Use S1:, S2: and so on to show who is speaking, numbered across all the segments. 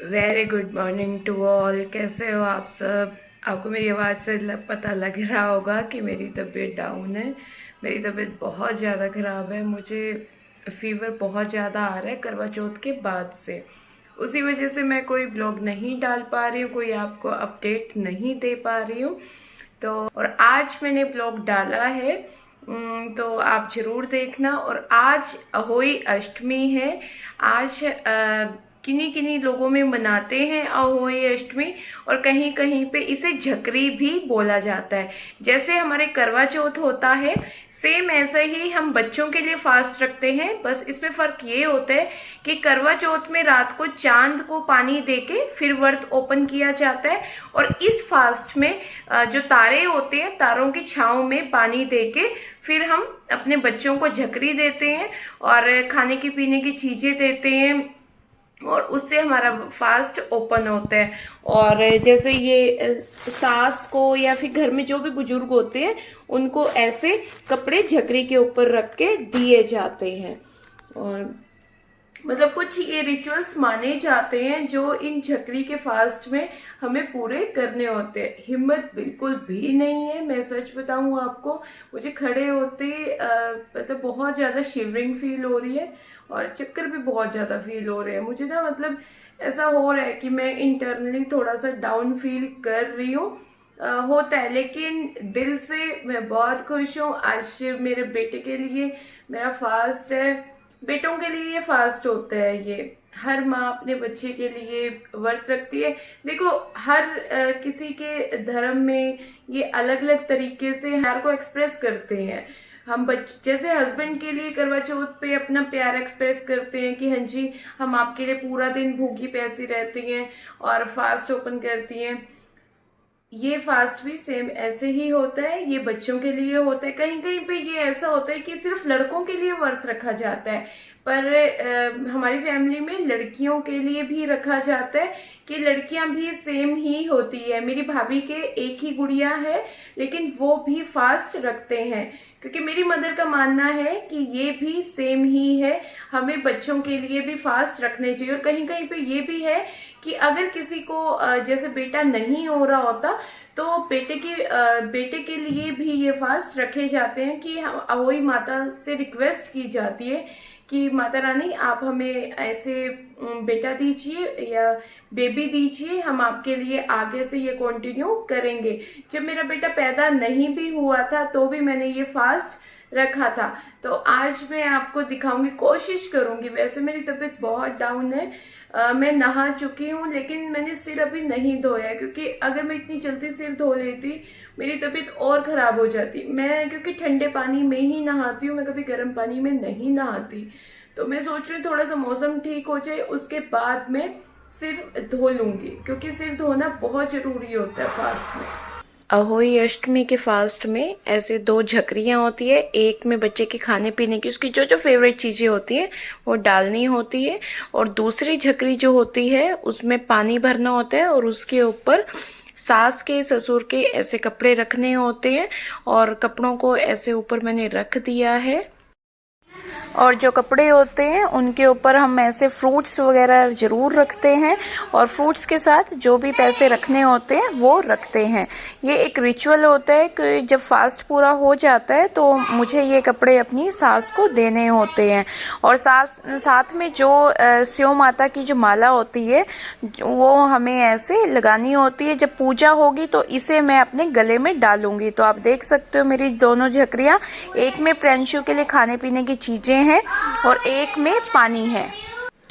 S1: Very good morning to all. कैसे हो आप सब? आपको मेरी आवाज़ से पता लग रहा होगा कि मेरी तबीयत डाउन है। मेरी तबीयत बहुत ज़्यादा ख़राब है। मुझे फीवर बहुत ज़्यादा आ रहा है करवा चौथ के बाद से। उसी वजह से मैं कोई ब्लॉग नहीं डाल पा रही हूँ, कोई आपको अपडेट नहीं दे पा रही हूँ। तो और आज मैंने ब्लॉग डाला है, तो आप ज़रूर देखना। और आज अहोई अष्टमी है। आज किन्हीं किन्हीं लोगों में मनाते हैं अहोई अष्टमी, और कहीं कहीं पे इसे झकरी भी बोला जाता है। जैसे हमारे करवा चौथ होता है, सेम ऐसे ही हम बच्चों के लिए फास्ट रखते हैं। बस इसमें फ़र्क ये होता है कि करवा चौथ में रात को चांद को पानी देके फिर व्रत ओपन किया जाता है, और इस फास्ट में जो तारे होते हैं, तारों की छाँव में पानी देके फिर हम अपने बच्चों को झकरी देते हैं और खाने की पीने की चीज़ें देते हैं, और उससे हमारा फास्ट ओपन होता है। और जैसे ये सास को या फिर घर में जो भी बुजुर्ग होते हैं, उनको ऐसे कपड़े झकरी के ऊपर रख के दिए जाते हैं। और मतलब कुछ ये रिचुअल्स माने जाते हैं जो इन झकरी के फास्ट में हमें पूरे करने होते हैं। हिम्मत बिल्कुल भी नहीं है, मैं सच बताऊं आपको। मुझे खड़े होते मतलब बहुत ज्यादा शिवरिंग फील हो रही है, और चक्कर भी बहुत ज्यादा फील हो रहे हैं मुझे ना। मतलब ऐसा हो रहा है कि मैं इंटरनली थोड़ा सा डाउन फील कर रही हूँ। होता है, लेकिन दिल से मैं बहुत खुश हूँ। आज मेरे बेटे के लिए मेरा फास्ट है। बेटों के लिए ये फास्ट होता है। ये हर माँ अपने बच्चे के लिए व्रत रखती है। देखो, हर किसी के धर्म में ये अलग अलग तरीके से प्यार को एक्सप्रेस करते हैं। हम जैसे हस्बैंड के लिए करवा चौथ पे अपना प्यार एक्सप्रेस करते हैं कि हाँ जी, हम आपके लिए पूरा दिन भूखी प्यासी रहती हैं और फास्ट ओपन करती हैं। ये फास्ट भी सेम ऐसे ही होता है। ये बच्चों के लिए होता है। कहीं कहीं पे ये ऐसा होता है कि सिर्फ लड़कों के लिए व्रत रखा जाता है, पर हमारी फैमिली में लड़कियों के लिए भी रखा जाता है कि लड़कियां भी सेम ही होती है। मेरी भाभी के एक ही गुड़िया है, लेकिन वो भी फास्ट रखते हैं, क्योंकि मेरी मदर का मानना है कि ये भी सेम ही है। हमें बच्चों के लिए भी फास्ट रखने चाहिए। और कहीं कहीं पे ये भी है कि अगर किसी को जैसे बेटा नहीं हो रहा होता, तो बेटे के लिए भी ये फास्ट रखे जाते हैं कि अहोई माता से रिक्वेस्ट की जाती है कि माता रानी, आप हमें ऐसे बेटा दीजिए या बेबी दीजिए, हम आपके लिए आगे से ये कंटिन्यू करेंगे। जब मेरा बेटा पैदा नहीं भी हुआ था तो भी मैंने ये फास्ट रखा था। तो आज मैं आपको दिखाऊंगी, कोशिश करूंगी। वैसे मेरी तबीयत बहुत डाउन है। मैं नहा चुकी हूँ, लेकिन मैंने सिर अभी नहीं धोया है, क्योंकि अगर मैं इतनी जल्दी सिर धो लेती मेरी तबीयत और खराब हो जाती। मैं क्योंकि ठंडे पानी में ही नहाती हूँ, मैं कभी गर्म पानी में नहीं नहाती। तो मैं सोच रही हूँ थोड़ा सा मौसम ठीक हो जाए, उसके बाद मैं सिर धो लूंगी, क्योंकि सिर धोना बहुत जरूरी होता है फास्ट में। अहोई अष्टमी के फास्ट में ऐसे दो झकरियाँ होती है। एक में बच्चे के खाने पीने की, उसकी जो जो फेवरेट चीज़ें होती हैं वो डालनी होती है, और दूसरी झकरी जो होती है उसमें पानी भरना होता है, और उसके ऊपर सास के ससुर के ऐसे कपड़े रखने होते हैं। और कपड़ों को ऐसे ऊपर मैंने रख दिया है, और जो कपड़े होते हैं उनके ऊपर हम ऐसे फ्रूट्स वगैरह ज़रूर रखते हैं, और फ्रूट्स के साथ जो भी पैसे रखने होते हैं वो रखते हैं। ये एक रिचुअल होता है कि जब फास्ट पूरा हो जाता है तो मुझे ये कपड़े अपनी सास को देने होते हैं। और साथ में जो स्यो माता की जो माला होती है वो हमें ऐसे लगानी होती है। जब पूजा होगी तो इसे मैं अपने गले में डालूंगी। तो आप देख सकते हो मेरी दोनों झकरियाँ, एक में प्रेंशु के लिए खाने पीने की चीज़ें हैं और एक में पानी है।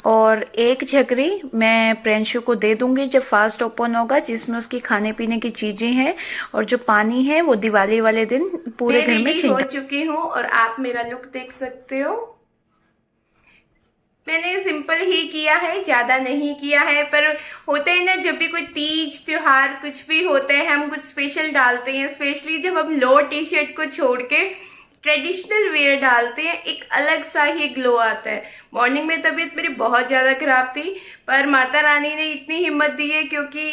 S1: और एक झकरी मैं प्रेंशु को दे दूंगी जब फास्ट ओपन होगा, जिसमें उसकी खाने पीने की चीजें हैं, और जो पानी है वो दिवाली वाले दिन पूरे घर में हो चुकी हूँ। और आप मेरा लुक देख सकते हो। मैंने सिंपल ही किया है, ज्यादा नहीं किया है, पर होते हैं ना जब भी कोई तीज त्योहार कुछ भी होता है हम कुछ स्पेशल डालते हैं। स्पेशली जब हम लो टी शर्ट को छोड़ के ट्रेडिशनल वेयर डालते हैं, एक अलग सा ही ग्लो आता है। मॉर्निंग में तबीयत मेरी बहुत ज्यादा खराब थी, पर माता रानी ने इतनी हिम्मत दी है, क्योंकि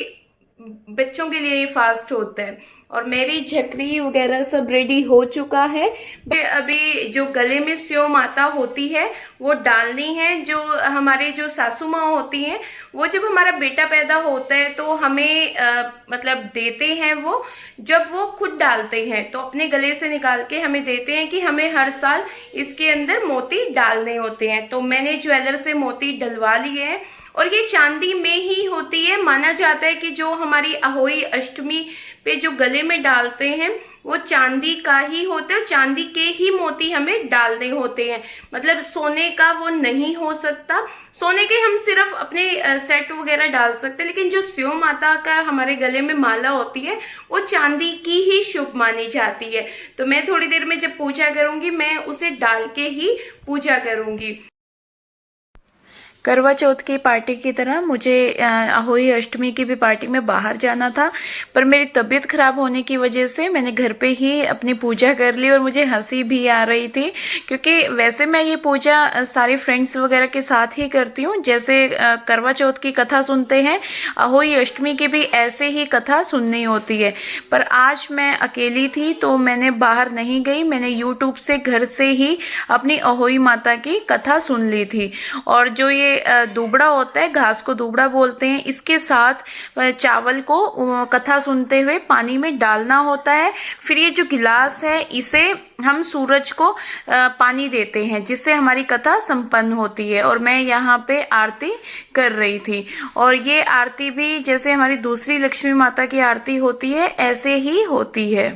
S1: बच्चों के लिए ये फास्ट होता है। और मेरी झकरी वगैरह सब रेडी हो चुका है। अभी जो गले में स्यो माता होती है वो डालनी है। जो हमारे जो सासू माँ होती हैं वो जब हमारा बेटा पैदा होता है तो हमें मतलब देते हैं। वो जब वो खुद डालते हैं तो अपने गले से निकाल के हमें देते हैं कि हमें हर साल इसके अंदर मोती डालने होते हैं। तो मैंने ज्वेलर से मोती डलवा लिए हैं और ये चांदी में ही होती है। माना जाता है कि जो हमारी अहोई अष्टमी पे जो गले में डालते हैं वो चांदी का ही होता है और चांदी के ही मोती हमें डालने होते हैं। मतलब सोने का वो नहीं हो सकता। सोने के हम सिर्फ अपने सेट वगैरह डाल सकते हैं, लेकिन जो स्यो माता का हमारे गले में माला होती है वो चांदी की ही शुभ मानी जाती है। तो मैं थोड़ी देर में जब पूजा करूंगी मैं उसे डाल के ही पूजा करूंगी। करवा चौथ की पार्टी की तरह मुझे अहोई अष्टमी की भी पार्टी में बाहर जाना था, पर मेरी तबीयत खराब होने की वजह से मैंने घर पे ही अपनी पूजा कर ली। और मुझे हंसी भी आ रही थी क्योंकि वैसे मैं ये पूजा सारे फ्रेंड्स वगैरह के साथ ही करती हूँ। जैसे करवा चौथ की कथा सुनते हैं, अहोई अष्टमी की भी ऐसे ही कथा सुननी होती है। पर आज मैं अकेली थी तो मैंने बाहर नहीं गई, मैंने यूट्यूब से घर से ही अपनी अहोई माता की कथा सुन ली थी। और जो ये दूबड़ा होता है, घास को दूबड़ा बोलते हैं, इसके साथ चावल को कथा सुनते हुए पानी में डालना होता है। फिर ये जो गिलास है इसे हम सूरज को पानी देते हैं जिससे हमारी कथा संपन्न होती है। और मैं यहाँ पे आरती कर रही थी और ये आरती भी जैसे हमारी दूसरी लक्ष्मी माता की आरती होती है ऐसे ही होती है।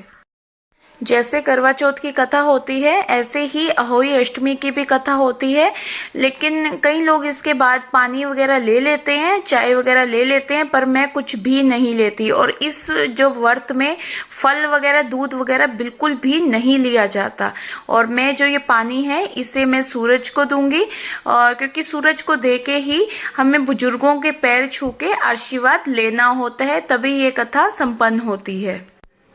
S1: जैसे करवा चौथ की कथा होती है ऐसे ही अहोई अष्टमी की भी कथा होती है। लेकिन कई लोग इसके बाद पानी वगैरह ले लेते हैं, चाय वगैरह ले लेते हैं, पर मैं कुछ भी नहीं लेती। और इस जो व्रत में फल वगैरह दूध वगैरह बिल्कुल भी नहीं लिया जाता। और मैं जो ये पानी है इसे मैं सूरज को दूंगी, और क्योंकि सूरज को दे के ही हमें बुजुर्गों के पैर छू के आशीर्वाद लेना होता है, तभी ये कथा संपन्न होती है।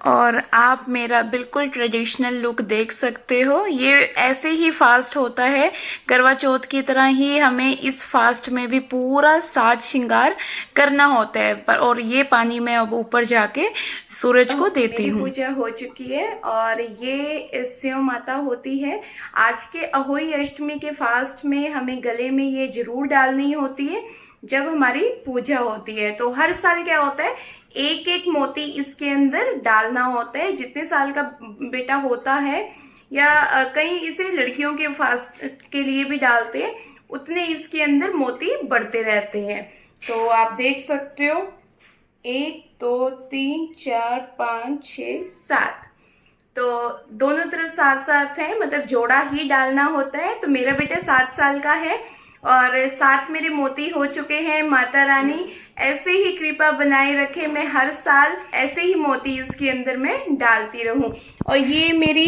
S1: और आप मेरा बिल्कुल ट्रेडिशनल लुक देख सकते हो। ये ऐसे ही फास्ट होता है करवा चौथ की तरह ही हमें इस फास्ट में भी पूरा साज श्रृंगार करना होता है। पर और ये पानी मैं अब ऊपर जाके सूरज को देती हूँ। पूजा हो चुकी है और ये स्यो माता होती है। आज के अहोई अष्टमी के फास्ट में हमें गले में ये जरूर डालनी होती है जब हमारी पूजा होती है। तो हर साल क्या होता है, एक एक मोती इसके अंदर डालना होता है। जितने साल का बेटा होता है या कहीं इसे लड़कियों के फास्ट के लिए भी डालते हैं, उतने इसके अंदर मोती बढ़ते रहते हैं। तो आप देख सकते हो 1 2 3 4 5 6 7, तो दोनों तरफ 7 है, मतलब जोड़ा ही डालना होता है। तो मेरा बेटा 7 साल का है और 7 मेरे मोती हो चुके हैं। माता रानी ऐसे ही कृपा बनाए रखे, मैं हर साल ऐसे ही मोती इसके अंदर मैं डालती रहूं। और ये मेरी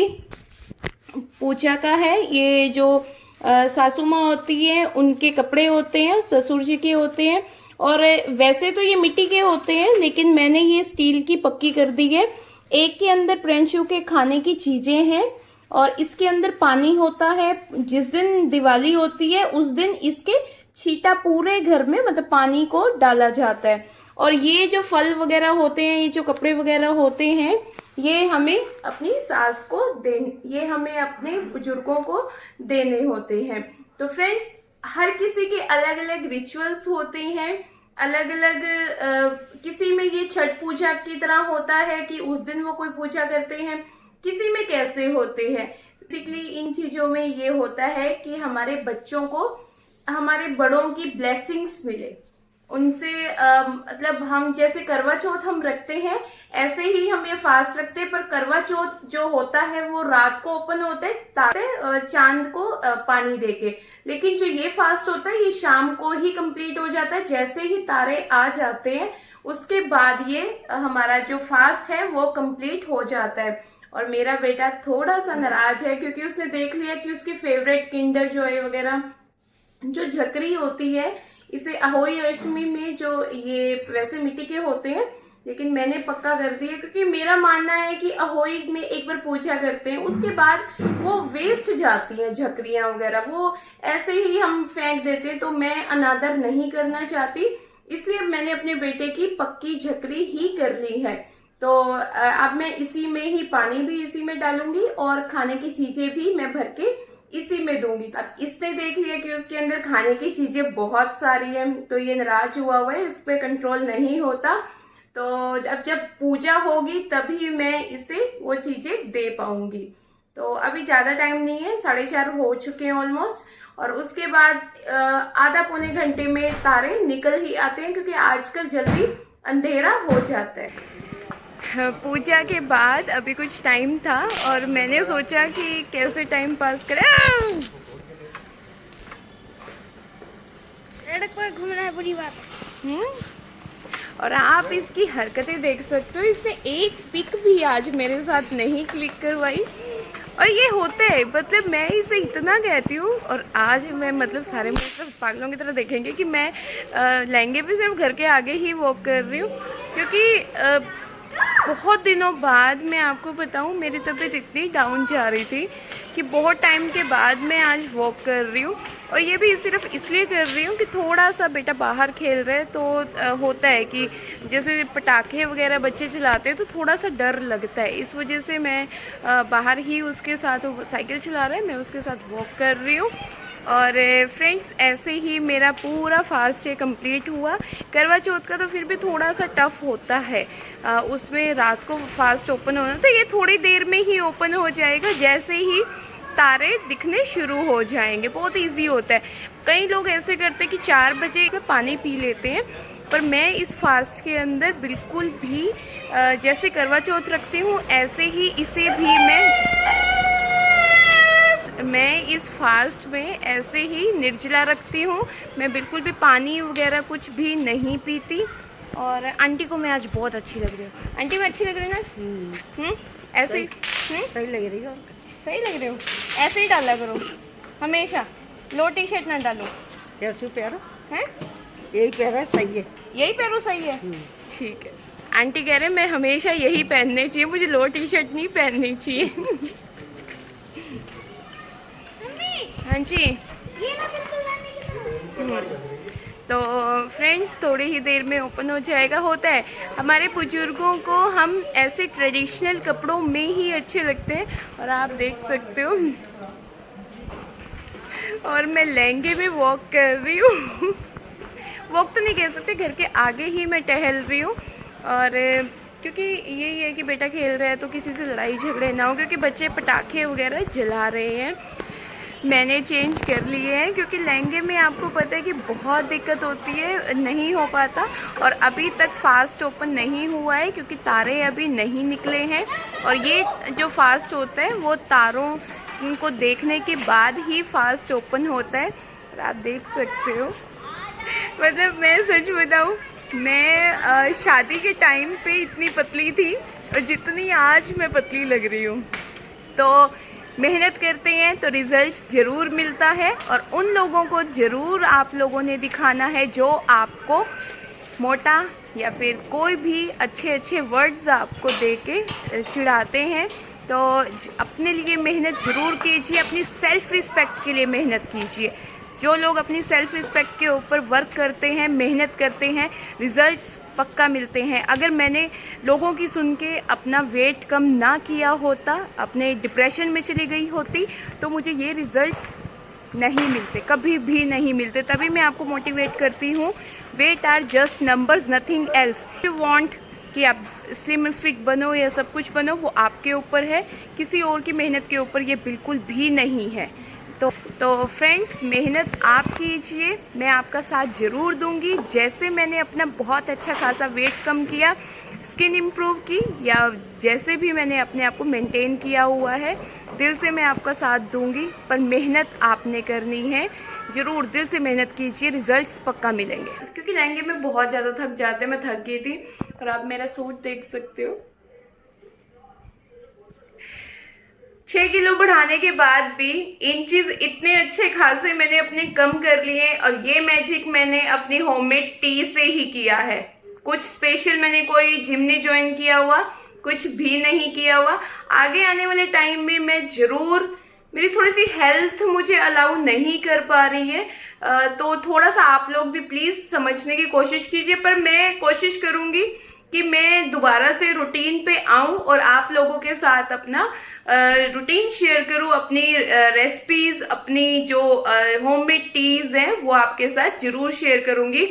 S1: पूजा का है। ये जो सासू माँ होती है उनके कपड़े होते हैं, ससुर जी के होते हैं। और वैसे तो ये मिट्टी के होते हैं, लेकिन मैंने ये स्टील की पक्की कर दी है। एक के अंदर प्रेंचू के खाने की चीजें हैं और इसके अंदर पानी होता है। जिस दिन दिवाली होती है उस दिन इसके छींटा पूरे घर में मतलब पानी को डाला जाता है। और ये जो फल वगैरह होते हैं, ये जो कपड़े वगैरह होते हैं, ये हमें अपनी सास को ये हमें अपने बुजुर्गों को देने होते हैं। तो फ्रेंड्स, हर किसी के अलग अलग रिचुअल्स होते हैं, अलग अलग किसी में ये छठ पूजा की तरह होता है कि उस दिन वो कोई पूजा करते हैं, किसी में कैसे होते हैं। बेसिकली इन चीजों में ये होता है कि हमारे बच्चों को हमारे बड़ों की ब्लेसिंग्स मिले, उनसे मतलब हम जैसे करवा चौथ हम रखते हैं ऐसे ही हम ये फास्ट रखते हैं। पर करवा चौथ जो होता है वो रात को ओपन होता है तारे चांद को पानी देके, लेकिन जो ये फास्ट होता है ये शाम को ही कंप्लीट हो जाता है। जैसे ही तारे आ जाते हैं उसके बाद ये हमारा जो फास्ट है वो कंप्लीट हो जाता है। और मेरा बेटा थोड़ा सा नाराज है क्योंकि उसने देख लिया कि उसकी फेवरेट किंडर जॉय वगैरह जो झकरी होती है, इसे अहोई अष्टमी में जो ये वैसे मिट्टी के होते हैं, लेकिन मैंने पक्का कर दिया क्योंकि मेरा मानना है कि अहोई में एक बार पूजा करते हैं उसके बाद वो वेस्ट जाती हैं झकरियां वगैरह, वो ऐसे ही हम फेंक देते हैं। तो मैं अनादर नहीं करना चाहती,
S2: इसलिए मैंने अपने बेटे की पक्की झकरी ही कर ली है। तो अब मैं इसी में ही पानी भी इसी में डालूंगी और खाने की चीजें भी मैं भर के इसी में दूंगी। अब इसने देख लिया कि उसके अंदर खाने की चीजें बहुत सारी हैं, तो ये नाराज हुआ है, इस पे कंट्रोल नहीं होता। तो अब जब पूजा होगी तभी मैं इसे वो चीजें दे पाऊंगी। तो अभी ज्यादा टाइम नहीं है, 4:30 हो चुके हैं ऑलमोस्ट, और उसके बाद आधा पौने घंटे में तारे निकल ही आते हैं, क्योंकि आजकल जल्दी अंधेरा हो जाता है।
S1: पूजा के बाद अभी कुछ टाइम था और मैंने सोचा कि कैसे टाइम पास करें।
S3: सड़क पर घूमना है बुरी बात है।
S1: और आप इसकी हरकतें देख सकते हो, इसने एक पिक भी आज मेरे साथ नहीं क्लिक करवाई। और ये होता है, मतलब मैं इसे इतना कहती हूँ, और आज मैं मतलब सारे मतलब पागलों की तरह देखेंगे कि मैं लहंगे पे सिर्फ घर के आगे ही वॉक कर रही हूँ, क्योंकि बहुत दिनों बाद मैं आपको बताऊँ मेरी तबीयत इतनी डाउन जा रही थी कि बहुत टाइम के बाद मैं आज वॉक कर रही हूँ। और ये भी सिर्फ इसलिए कर रही हूँ कि थोड़ा सा बेटा बाहर खेल रहे, तो होता है कि जैसे पटाखे वगैरह बच्चे चलाते हैं तो थोड़ा सा डर लगता है, इस वजह से मैं बाहर ही उसके साथ, साइकिल चला रहा है, मैं उसके साथ वॉक कर रही हूँ। और फ्रेंड्स ऐसे ही मेरा पूरा फास्ट डे कंप्लीट हुआ। करवा चौथ का तो फिर भी थोड़ा सा टफ होता है, उसमें रात को फास्ट ओपन होना, तो ये थोड़ी देर में ही ओपन हो जाएगा, जैसे ही तारे दिखने शुरू हो जाएंगे, बहुत इजी होता है। कई लोग ऐसे करते हैं कि 4 बजे पानी पी लेते हैं, पर मैं इस फास्ट के अंदर बिल्कुल भी जैसे करवा चौथ रखती हूँ ऐसे ही इसे भी मैं इस फास्ट में ऐसे ही निर्जला रखती हूँ। मैं बिल्कुल भी पानी वगैरह कुछ भी नहीं पीती। और आंटी को मैं आज बहुत अच्छी लग रही हूँ। आंटी मैं अच्छी लग रही हूँ ना? ऐसे ही
S3: सही लग रही हो।
S1: सही लग रहे हो, ऐसे ही डाला करो हमेशा, लो टी शर्ट ना डालो।
S3: कैसे प्यारा
S1: हैं?
S3: यही प्यारा सही है,
S1: यही पहनो सही है, ठीक है। आंटी कह रहे हैं मैं हमेशा यही पहनने चाहिए, मुझे लो टी शर्ट नहीं पहननी चाहिए। हाँ जी। तो फ्रेंड्स थोड़ी ही देर में ओपन हो जाएगा। होता है हमारे बुजुर्गों को हम ऐसे ट्रेडिशनल कपड़ों में ही अच्छे लगते हैं, और आप देख सकते हो और मैं लहंगे में वॉक कर रही हूँ। वॉक तो नहीं कह सकते, घर के आगे ही मैं टहल रही हूँ। और क्योंकि यही है कि बेटा खेल रहा है तो किसी से लड़ाई झगड़े ना हो, क्योंकि बच्चे पटाखे वगैरह जला रहे हैं। मैंने चेंज कर लिए हैं क्योंकि लहंगे में आपको पता है कि बहुत दिक्कत होती है, नहीं हो पाता। और अभी तक फास्ट ओपन नहीं हुआ है क्योंकि तारे अभी नहीं निकले हैं, और ये जो फास्ट होता है वो तारों को देखने के बाद ही फास्ट ओपन होता है। और आप देख सकते हो, मतलब मैं सच बताऊँ, मैं शादी के टाइम पे इतनी पतली थी और जितनी आज मैं पतली लग रही हूँ। तो मेहनत करते हैं तो रिजल्ट्स ज़रूर मिलता है, और उन लोगों को ज़रूर आप लोगों ने दिखाना है जो आपको मोटा या फिर कोई भी अच्छे वर्ड्स आपको दे के चिढ़ाते हैं। तो अपने लिए मेहनत ज़रूर कीजिए, अपनी सेल्फ़ रिस्पेक्ट के लिए मेहनत कीजिए। जो लोग अपनी सेल्फ़ रिस्पेक्ट के ऊपर वर्क करते हैं, मेहनत करते हैं, रिज़ल्ट्स पक्का मिलते हैं। अगर मैंने लोगों की सुन के अपना वेट कम ना किया होता, अपने डिप्रेशन में चली गई होती, तो मुझे ये रिज़ल्ट्स नहीं मिलते, कभी भी नहीं मिलते। तभी मैं आपको मोटिवेट करती हूँ, weight are just numbers, nothing else. You want कि आप स्लिम फिट बनो या सब कुछ बनो, वो आपके ऊपर है, किसी और की मेहनत के ऊपर ये बिल्कुल भी नहीं है। तो फ्रेंड्स मेहनत आप कीजिए, मैं आपका साथ ज़रूर दूंगी। जैसे मैंने अपना बहुत अच्छा खासा वेट कम किया, स्किन इम्प्रूव की, या जैसे भी मैंने अपने आप को मेंटेन किया हुआ है, दिल से मैं आपका साथ दूंगी। पर मेहनत आपने करनी है, ज़रूर दिल से मेहनत कीजिए, रिजल्ट्स पक्का मिलेंगे। क्योंकि लहंगे में बहुत ज़्यादा थक जाते, मैं थक गई थी। और आप मेरा सूट देख सकते हो, 6 किलो बढ़ाने के बाद भी इंचेस इतने अच्छे खासे मैंने अपने कम कर लिए। और ये मैजिक मैंने अपनी होममेड टी से ही किया है। कुछ स्पेशल मैंने कोई जिम नहीं ज्वाइन किया हुआ, कुछ भी नहीं किया हुआ। आगे आने वाले टाइम में मैं ज़रूर मेरी थोड़ी सी हेल्थ मुझे अलाउ नहीं कर पा रही है, तो थोड़ा सा आप लोग भी प्लीज़ समझने की कोशिश कीजिए। पर मैं कोशिश करूँगी कि मैं दोबारा से रूटीन पे आऊं और आप लोगों के साथ अपना रूटीन शेयर करूं, अपनी रेसिपीज, अपनी जो होममेड टीज हैं वो आपके साथ जरूर शेयर करूंगी।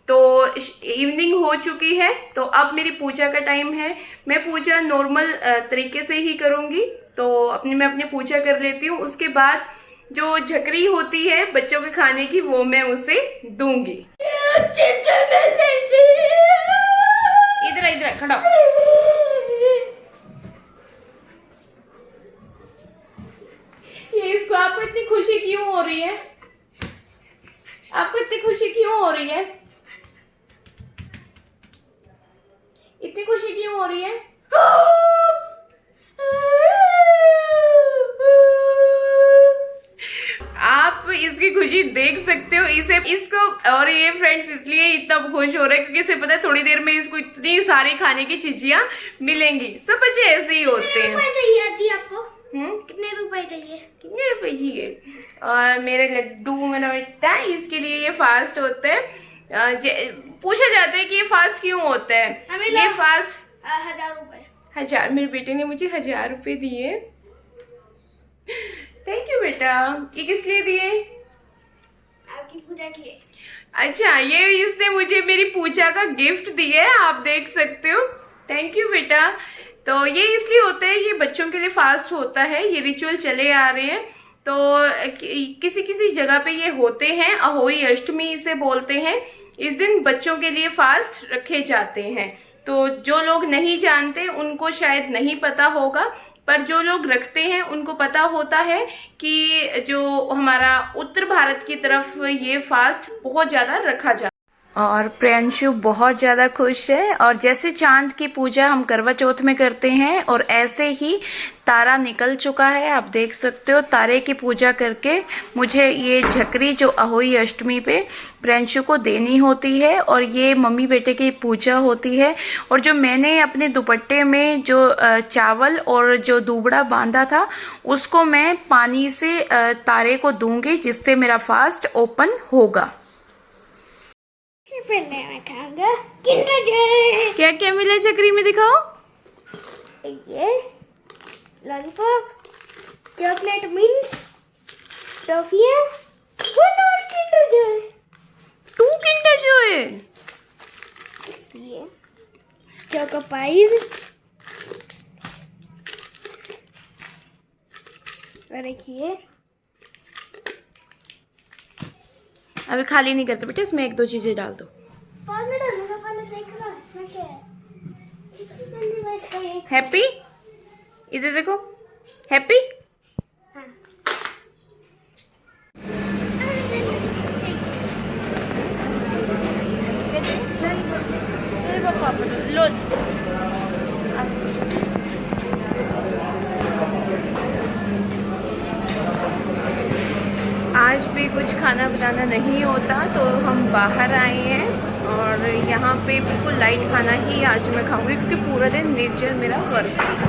S1: तो इवनिंग हो चुकी है, तो अब मेरी पूजा का टाइम है। मैं पूजा नॉर्मल तरीके से ही करूंगी, तो मैं अपनी पूजा कर लेती हूँ। उसके बाद जो झकरी होती है बच्चों के खाने की वो मैं उसे दूंगी। इधर इधर खड़ा हो। ये इसको आपको इतनी खुशी क्यों हो रही है? आपको इतनी खुशी क्यों हो रही है? इतनी खुशी क्यों हो रही है? आप इसकी खुशी देख सकते हो। इसको और ये फ्रेंड्स इसलिए इतना खुश हो रहा है क्योंकि इसे पता है थोड़ी देर में इसको इतनी सारी खाने की चीजियां मिलेंगी। सब बच्चे ऐसे ही होते हैं।
S3: रुपए चाहिए जी आपको?
S1: कितने रुपए चाहिए? कितने रुपए चाहिए? और मेरे लड्डू मेरा बेटा, इसके लिए ये फास्ट होता है। पूछा जाता है कि ये फास्ट क्यों होता है? ये फास्ट
S3: 1000 रुपए।
S1: 1000? मेरे बेटे ने मुझे 1000 रुपए दिए। थैंक यू बेटा। ये किस लिए दिए?
S3: आपकी पूजा के लिए।
S1: अच्छा, ये इसने मुझे मेरी पूजा का गिफ्ट दिया है, आप देख सकते हो। थैंक यू बेटा। तो ये इसलिए होता है, ये बच्चों के लिए फास्ट होता है, ये रिचुअल चले आ रहे हैं। तो किसी किसी जगह पे ये होते हैं, अहोई अष्टमी इसे बोलते हैं। इस दिन बच्चों के लिए फास्ट रखे जाते हैं। तो जो लोग नहीं जानते उनको शायद नहीं पता होगा, पर जो लोग रखते हैं उनको पता होता है कि जो हमारा उत्तर भारत की तरफ ये फास्ट बहुत ज्यादा रखा जाता है। और प्रियांशु बहुत ज़्यादा खुश है। और जैसे चांद की पूजा हम करवा चौथ में करते हैं, और ऐसे ही तारा निकल चुका है, आप देख सकते हो। तारे की पूजा करके मुझे ये झकरी जो अहोई अष्टमी पे प्रियांशु को देनी होती है, और ये मम्मी बेटे की पूजा होती है। और जो मैंने अपने दुपट्टे में जो चावल और जो दूबड़ा बांधा था उसको मैं पानी से तारे को दूंगी, जिससे मेरा फास्ट ओपन होगा।
S3: पहले मैं खाऊंगा किंडर जॉय।
S1: क्या क्या मिला झकरी में, दिखाओ।
S3: ये लॉलीपॉप, चॉकलेट मिंट्स, टॉफियां, और किंडर जॉय।
S1: 2 Kinder Joy.
S3: ये चोको पाइज, और देखिए
S1: अभी खाली नहीं करते बेटे, इसमें 1-2 चीजें डाल दो। हैप्पी, इधर देखो। हैप्पी। लो। आज भी कुछ खाना बनाना नहीं होता, तो हम बाहर आए हैं, और यहाँ पे बिल्कुल लाइट खाना ही आज मैं खाऊंगी क्योंकि पूरा दिन निर्जल मेरा वर्क है।